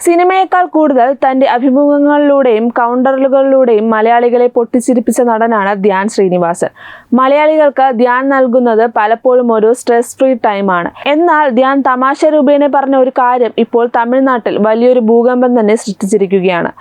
സിനിമയേക്കാൾ കൂടുതൽ തന്റെ അഭിമുഖങ്ങളിലൂടെയും കൗണ്ടറുകളിലൂടെയും മലയാളികളെ പൊട്ടിച്ചിരിപ്പിച്ച നടനാണ് ധ്യാൻ ശ്രീനിവാസൻ. മലയാളികൾക്ക് ധ്യാൻ നൽകുന്നത് പലപ്പോഴും ഒരു സ്ട്രെസ് ഫ്രീ ടൈമാണ്. എന്നാൽ ധ്യാൻ തമാശ രൂപേണ പറഞ്ഞ ഒരു കാര്യം ഇപ്പോൾ തമിഴ്നാട്ടിൽ വലിയൊരു ഭൂകമ്പം തന്നെ സൃഷ്ടിച്ചിരിക്കുകയാണ്.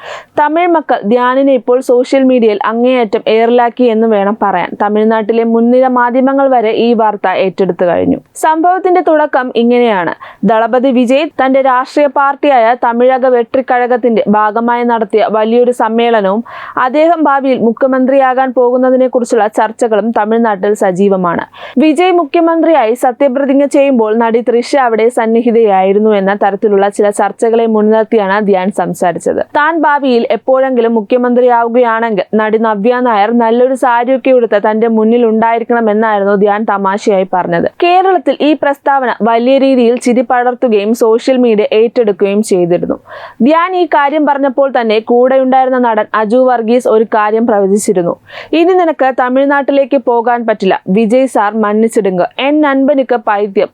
തമിഴ് മക്കൾ ധ്യാനിനെ ഇപ്പോൾ സോഷ്യൽ മീഡിയയിൽ അങ്ങേയറ്റം എയറിലാക്കി എന്ന് വേണം പറയാൻ. തമിഴ്നാട്ടിലെ മുൻനിര മാധ്യമങ്ങൾ വരെ ഈ വാർത്ത ഏറ്റെടുത്തു കഴിഞ്ഞു. സംഭവത്തിന്റെ തുടക്കം ഇങ്ങനെയാണ്. ദളപതി വിജയ് തന്റെ രാഷ്ട്രീയ പാർട്ടിയായ തമിഴക വെട്രിക്കഴകത്തിന്റെ ഭാഗമായി നടത്തിയ വലിയൊരു സമ്മേളനവും അദ്ദേഹം ഭാവിയിൽ മുഖ്യമന്ത്രിയാകാൻ പോകുന്നതിനെ കുറിച്ചുള്ള ചർച്ചകളും തമിഴ്നാട്ടിൽ സജീവമാണ്. വിജയ് മുഖ്യമന്ത്രിയായി സത്യപ്രതിജ്ഞ ചെയ്യുമ്പോൾ നടി തൃഷ അവിടെ സന്നിഹിതയായിരുന്നു എന്ന തരത്തിലുള്ള ചില ചർച്ചകളെ മുൻനിർത്തിയാണ് ധ്യാൻ സംസാരിച്ചത്. താൻ ഭാവിയിൽ എപ്പോഴെങ്കിലും മുഖ്യമന്ത്രിയാവുകയാണെങ്കിൽ നടി നവ്യ നായർ നല്ലൊരു സാരിയൊക്കെ ഉടുത്ത് തന്റെ മുന്നിൽ ഉണ്ടായിരിക്കണമെന്നായിരുന്നു ധ്യാൻ തമാശയായി പറഞ്ഞത്. കേരളത്തിൽ ഈ പ്രസ്താവന വലിയ രീതിയിൽ ചിരി പടർത്തുകയും സോഷ്യൽ മീഡിയ ഏറ്റെടുക്കുകയും ചെയ്തിരുന്നു. ധ്യാൻ ഈ കാര്യം പറഞ്ഞപ്പോൾ തന്നെ കൂടെയുണ്ടായിരുന്ന നടൻ അജു വർഗീസ് ഒരു കാര്യം പ്രവചിച്ചിരുന്നു. ഇനി നിനക്ക് തമിഴ്നാട്ടിലേക്ക് പോകാൻ പറ്റില്ല, വിജയ് സാർ മன்னிச்சிடுங்க, എൻ നൻപനുക്ക് പൈത്യം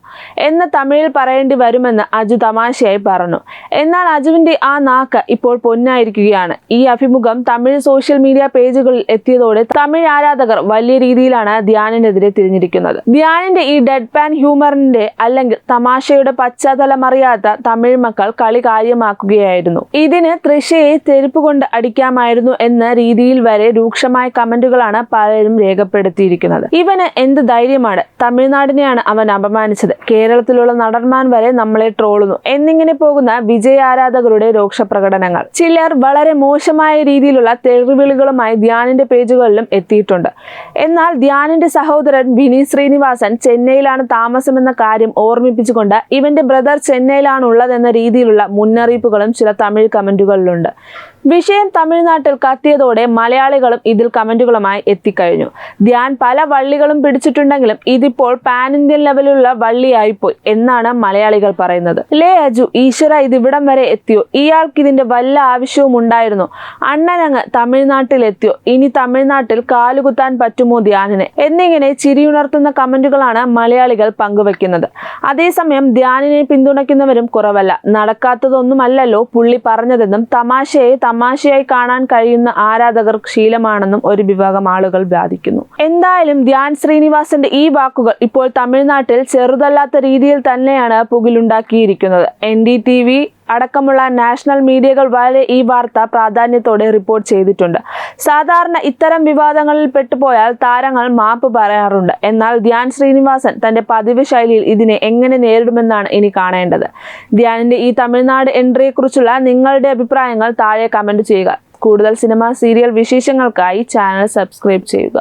എന്ന് തമിഴിൽ പറയേണ്ടി വരുമെന്ന് അജു തമാശയായി പറഞ്ഞു. എന്നാൽ അജുവിന്റെ ആ നാക്ക് ഇപ്പോൾ പൊന്നായിരിക്കുകയാണ്. ഈ അഭിമുഖം തമിഴ് സോഷ്യൽ മീഡിയ പേജുകളിൽ എത്തിയതോടെ തമിഴ് ആരാധകർ വലിയ രീതിയിലാണ് ധ്യാനിനെതിരെ തിരിഞ്ഞിരിക്കുന്നത്. ധ്യാനിന്റെ ഈ ഡെഡ് പാൻ ഹ്യൂമറിന്റെ അല്ലെങ്കിൽ തമാശയുടെ പശ്ചാത്തലം അറിയാത്ത തമിഴ് മക്കൾ കളി കാര്യമാക്കുകയായിരുന്നു. ഇതിന് തൃഷയെ ചെരുപ്പ് കൊണ്ട് അടിക്കാമായിരുന്നു എന്ന രീതിയിൽ വരെ രൂക്ഷമായ കമന്റുകളാണ് പലരും രേഖപ്പെടുത്തിയിരിക്കുന്നത്. ഇവന് എന്ത് ധൈര്യമാണ്, തമിഴ്നാടിനെയാണ് അവൻ അപമാനിച്ചത്, കേരളത്തിലുള്ള നടന്മാർ വരെ നമ്മളെ ട്രോളുന്നു എന്നിങ്ങനെ പോകുന്ന വിജയ് ആരാധകരുടെ രോക്ഷ പ്രകടനങ്ങൾ. ചിലർ വളരെ മോശമായ രീതിയിലുള്ള തെറിവിളികളുമായി ധ്യാനിന്റെ പേജുകളിലും എത്തിയിട്ടുണ്ട്. എന്നാൽ ധ്യാനിന്റെ സഹോദരൻ വിനീത് ശ്രീനിവാസൻ ചെന്നൈയിലാണ് താമസമെന്ന കാര്യം ഓർമ്മിപ്പിച്ചുകൊണ്ട് ഇവന്റെ ബ്രദർ ചെന്നൈയിലാണ് ഉള്ളതെന്ന രീതിയിലുള്ള മുന്നറിയിപ്പുകളും ചില തമിഴ് കമന്റുകളിലുണ്ട്. വിഷയം തമിഴ്നാട്ടിൽ കത്തിയതോടെ മലയാളികളും ഇതിൽ കമന്റുകളുമായി എത്തിക്കഴിഞ്ഞു. ധ്യാൻ പല വള്ളികളും പിടിച്ചിട്ടുണ്ടെങ്കിലും ഇതിപ്പോൾ പാൻ ഇന്ത്യൻ ലെവലിലുള്ള വള്ളിയായിപ്പോയി എന്നാണ് മലയാളികൾ പറയുന്നത്. ലേ അജു, ഈശ്വര, ഇതിവിടം വരെ എത്തിയോ? ഇയാൾക്ക് ഇതിന്റെ വല്ല ആവശ്യവും ഉണ്ടായിരുന്നു? അണ്ണനങ്ങ് തമിഴ്നാട്ടിൽ എത്തിയോ? ഇനി തമിഴ്നാട്ടിൽ കാലുകുത്താൻ പറ്റുമോ ധ്യാനിന്? എന്നിങ്ങനെ ചിരിയുണർത്തുന്ന കമന്റുകളാണ് മലയാളികൾ പങ്കുവെക്കുന്നത്. അതേസമയം ധ്യാനിനെ പിന്തുണയ്ക്കുന്നവരും കുറവല്ല. നടക്കാത്തതൊന്നുമല്ലല്ലോ പുള്ളി പറഞ്ഞതെന്നും തമാശയായി കാണാൻ കഴിയുന്ന ആരാധകർ ശീലമാണെന്നും ഒരു വിഭാഗം ആളുകൾ വാദിക്കുന്നു. എന്തായാലും ധ്യാൻ ശ്രീനിവാസന്റെ ഈ വാക്കുകൾ ഇപ്പോൾ തമിഴ്നാട്ടിൽ ചെറുതല്ലാത്ത രീതിയിൽ തന്നെയാണ് പുകിലുണ്ടാക്കിയിരിക്കുന്നത്. NDTV അടക്കമുള്ള നാഷണൽ മീഡിയകൾ വരെ ഈ വാർത്ത പ്രാധാന്യത്തോടെ റിപ്പോർട്ട് ചെയ്തിട്ടുണ്ട്. സാധാരണ ഇത്തരം വിവാദങ്ങളിൽ പെട്ടുപോയാൽ താരങ്ങൾ മാപ്പ് പറയാറുണ്ട്. എന്നാൽ ധ്യാൻ ശ്രീനിവാസൻ തന്റെ പതിവ് ശൈലിയിൽ ഇതിനെ എങ്ങനെ നേരിടുമെന്നാണ് ഇനി കാണേണ്ടത്. ധ്യാനിന്റെ ഈ തമിഴ്നാട് എൻട്രിയെക്കുറിച്ചുള്ള നിങ്ങളുടെ അഭിപ്രായങ്ങൾ താഴെ കമന്റ് ചെയ്യുക. കൂടുതൽ സിനിമ സീരിയൽ വിശേഷങ്ങൾക്കായി ചാനൽ സബ്സ്ക്രൈബ് ചെയ്യുക.